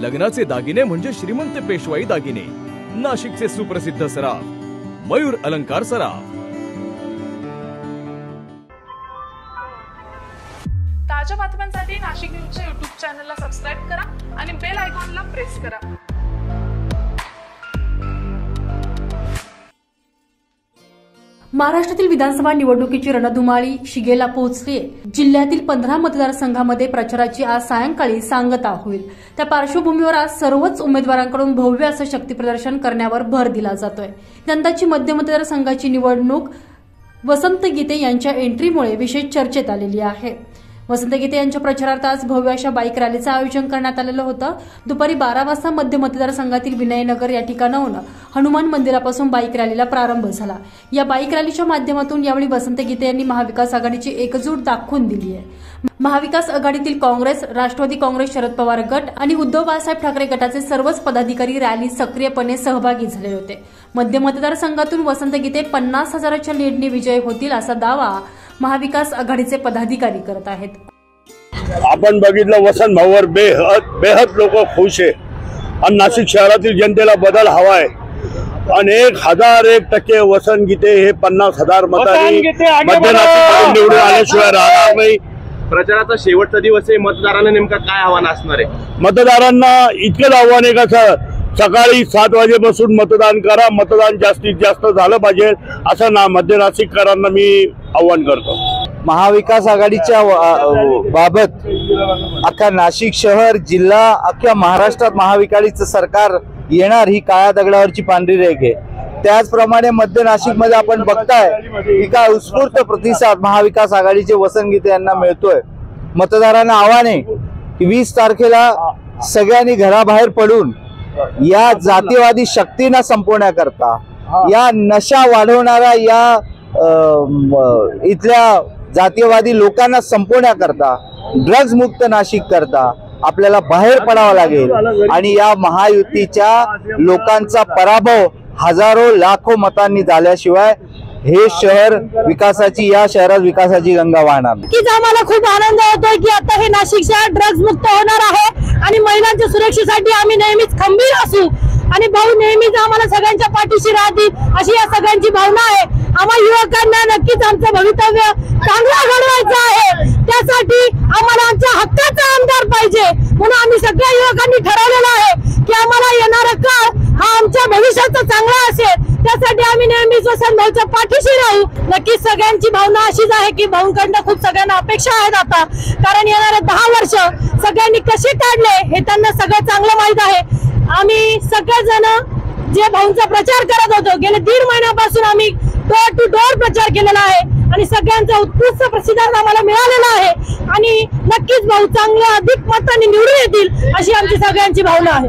लग्नाचे दागिने म्हणजे श्रीमंत पेशवाई दागिने, नाशिकचे सुप्रसिद्ध सराफ मयूर अलंकार सराफ। ताज्या बातम्यांसाठी नाशिक न्यूजच्या YouTube चॅनलला सबस्क्राइब करा आणि बेल आयकॉनला प्रेस करा। महाराष्ट्रातील विधानसभा निवडणुकीची रणधुमाळी शिगेला पोहोचली आहे। जिल्ह्यातील 15 मतदारसंघांमध्ये प्रचाराची आज सायंकाळी सांगता होईल। त्या पार्श्वभूमीवर आज सर्वच उमेदवारांकडून भव्य असं शक्तीप्रदर्शन करण्यावर भर दिला जातोय। यंदाची मध्य मतदारसंघाची निवडणूक वसंत गीते यांच्या एंट्रीमुळे विशेष चर्चेत आलेली आहे। वसंत गीते यांच्या प्रचारार्थ आज भव्य अशा बाईक रॅलीचं आयोजन करण्यात आलेलं होतं। दुपारी 12 वाजता मध्य मतदारसंघातील विनयनगर या ठिकाणाहून हनुमान मंदिरापासून बाईक रॅलीला प्रारंभ झाला। या बाईक रॅलीच्या माध्यमातून यावेळी वसंत गीते यांनी महाविकास आघाडीची एकजूट दाखवून दिली आहे। महाविकास आघाडीतील काँग्रेस, राष्ट्रवादी काँग्रेस, शरद पवार गट आणि उद्धव बाळासाहेब ठाकरे गटाचे सर्वच पदाधिकारी रॅलीत सक्रियपणे सहभागी झाले होते। मध्य मतदारसंघातून वसंत गीते 50,000च्या लीडने विजयी होतील असा दावा महाविकास आघाडीचे पदाधिकारी करत आहेत। आपण बघितलं वसंत भाऊवर बेहद लोक खुश आहे आणि नाशिक शहरातील जनतेला बदल हवाय आणि 1001% वसंत गीते हे 50,000 मतांनी मध्य नाशिक निवडून आल्याशिवाय राहणार नाही। प्रचाराचा शेवटचा दिवस आहे, मतदारांना नेमका काय आव्हान असणार आहे? मतदारांना इतकंच आव्हान आहे का सकाळी 7 वाजेपासून मतदान करा, मतदान जास्तीत जास्त झालं पाहिजे असं मध्य नाशिककरांना मी आव्हान करतो। महाविकास आघाडीच्या बाबत अख्खा नाशिक शहर, जिल्हा, अख्ख्या महाराष्ट्रात महाविकासचं सरकार येणार ही काळ्या दगडावरची पांढरी रेघ आहे। त्याचप्रमाणे मध्य नाशिक मध्ये आपण बघताय की काय उत्स्फूर्त प्रतिसाद महाविकास आघाडीचे वसंत गीते यांना मिळतोय। मतदारांना आव्हान आहे की 20 तारखेला सगळ्यांनी घराबाहेर पडून या जातीवादी शक्तींना संपवण्याकरता, या नशा वाढवणाऱ्या या इथल्या जातीयवादी लोकांना संपवण्याकरता, ड्रग्ज मुक्त नाशिक करता आपल्याला बाहेर पडावं लागेल आणि या महायुतीच्या लोकांचा पराभव हजारो लाखो मतांनी झाल्याशिवाय हे शहर विकासाची, या शहरात विकासाची गंगा वाहणार। नक्कीच आम्हाला खूप आनंद होतोय की आता हे नाशिक शहर ड्रग्ज मुक्त होणार आहे आणि महिलांच्या सुरक्षेसाठी आम्ही नेहमीच खंबीर असू आणि भाऊ नेहमीच आम्हाला सगळ्यांच्या पाठीशी राहतील अशी या सगळ्यांची भावना आहे। आम्हा युवकांना नक्कीच आमचं भवितव्य चांगलं घडवायचं आहे, त्यासाठी आम्हाला आमच्या हक्काचा आमदार पाहिजे म्हणून आम्ही सगळ्या युवकांनी ठरवलेलं आहे की आम्हाला येणारा काळ हा आमच्या भविष्याचा चांगला असेल, त्यासाठी आम्ही नेहमीच वसंत भाऊच्या पाठीशी राहू। नक्कीच सगळ्यांची भावना अशीच आहे की भाऊंकडनं खूप सगळ्यांना अपेक्षा आहेत आता, कारण येणारे 10 वर्ष सगळ्यांनी कसे काढले हे त्यांना सगळं चांगलं माहित आहे। आम्ही सगळेजण जे भाऊंचा प्रचार करत होतो गेले 1.5 महिन्यापासून आम्ही डोर टू डोर प्रचार केलेला आहे आणि सगळ्यांचा उत्कृष्ट प्रतिसाद आम्हाला मिळालेला आहे आणि नक्कीच भाऊ चांगल्या अधिक मतांनी निवडून येतील अशी आमची सगळ्यांची भावना आहे।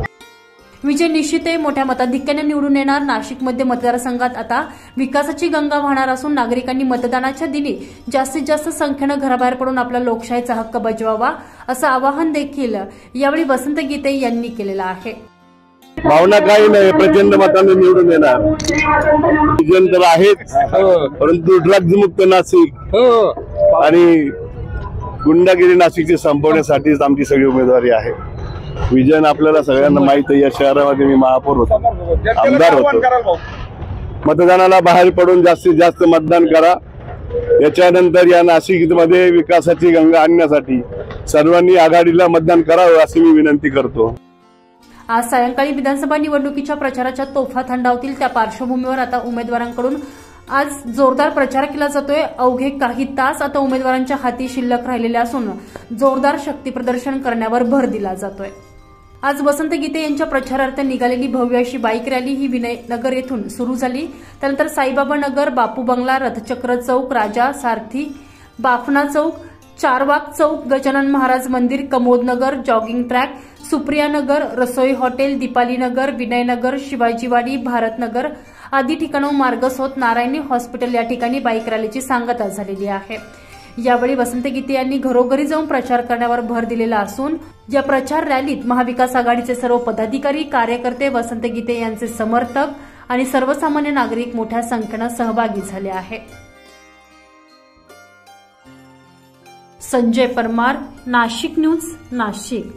विजय निश्चित आहे, मोठ्या मताधिक्याने निवडून येणार। नाशिकमध्ये मतदारसंघात आता विकासाची गंगा वाहणार असून नागरिकांनी मतदानाच्या दिनी जास्तीत जास्त संख्येनं घराबाहेर पडून आपला लोकशाहीचा हक्क बजवावा असं आवाहन देखील यावेळी वसंत गीते यांनी केलेलं आहे। भावना काही नाही, प्रचंड मतांनी निवडून येणार। विजन तर आहेच, परंतु ड्रग्ज मुक्त नाशिक आणि गुंडागिरी नाशिकची संपवण्यासाठीच आमची सगळी उमेदवारी आहे। विजन आपल्याला सगळ्यांना माहित आहे, या शहरामध्ये मी महापौर होतो, आमदार होतो। मतदानाला बाहेर पडून जास्तीत जास्त मतदान करा। याच्यानंतर या नाशिकमध्ये विकासाची गंगा आणण्यासाठी सर्वांनी आघाडीला मतदान करावं अशी मी विनंती करतो। आज सायंकाळी विधानसभा निवडणुकीच्या प्रचाराच्या तोफा थंडावतील, त्या पार्श्वभूमीवर आता उमेदवारांकडून आज जोरदार प्रचार केला जातोय। अवघे काही तास आता उमेदवारांच्या हाती शिल्लक राहिलेले असून जोरदार शक्ती प्रदर्शन करण्यावर भर दिला जातोय। आज वसंत गीते यांच्या प्रचारार्थ निघालेली भव्य अशी बाईक रॅली ही विनयनगर येथून सुरू झाली। त्यानंतर साईबाबा नगर, बापू बंगला, रथचक्र चौक, राजा सारथी, बाफना चौक, चारवाक चौक, गजानन महाराज मंदिर, कमोदनगर, जॉगिंग ट्रॅक, सुप्रिया नगर, रसोई हॉटेल, दीपाली नगर, विनयनगर, शिवाजीवाडी, भारतनगर आदी ठिकाणून मार्गस होत नारायणी हॉस्पिटल या ठिकाणी बाईक रॅलीची सांगता झालेली आहे। यावेळी वसंत गीते यांनी घरोघरी जाऊन प्रचार करण्यावर भर दिलेला असून या प्रचार रॅलीत महाविकास आघाडीचे सर्व पदाधिकारी, कार्यकर्ते, वसंत गीते यांचे समर्थक आणि सर्वसामान्य नागरिक मोठ्या संख्येने सहभागी झाले आहे। संजय परमार, नाशिक न्यूज, नाशिक।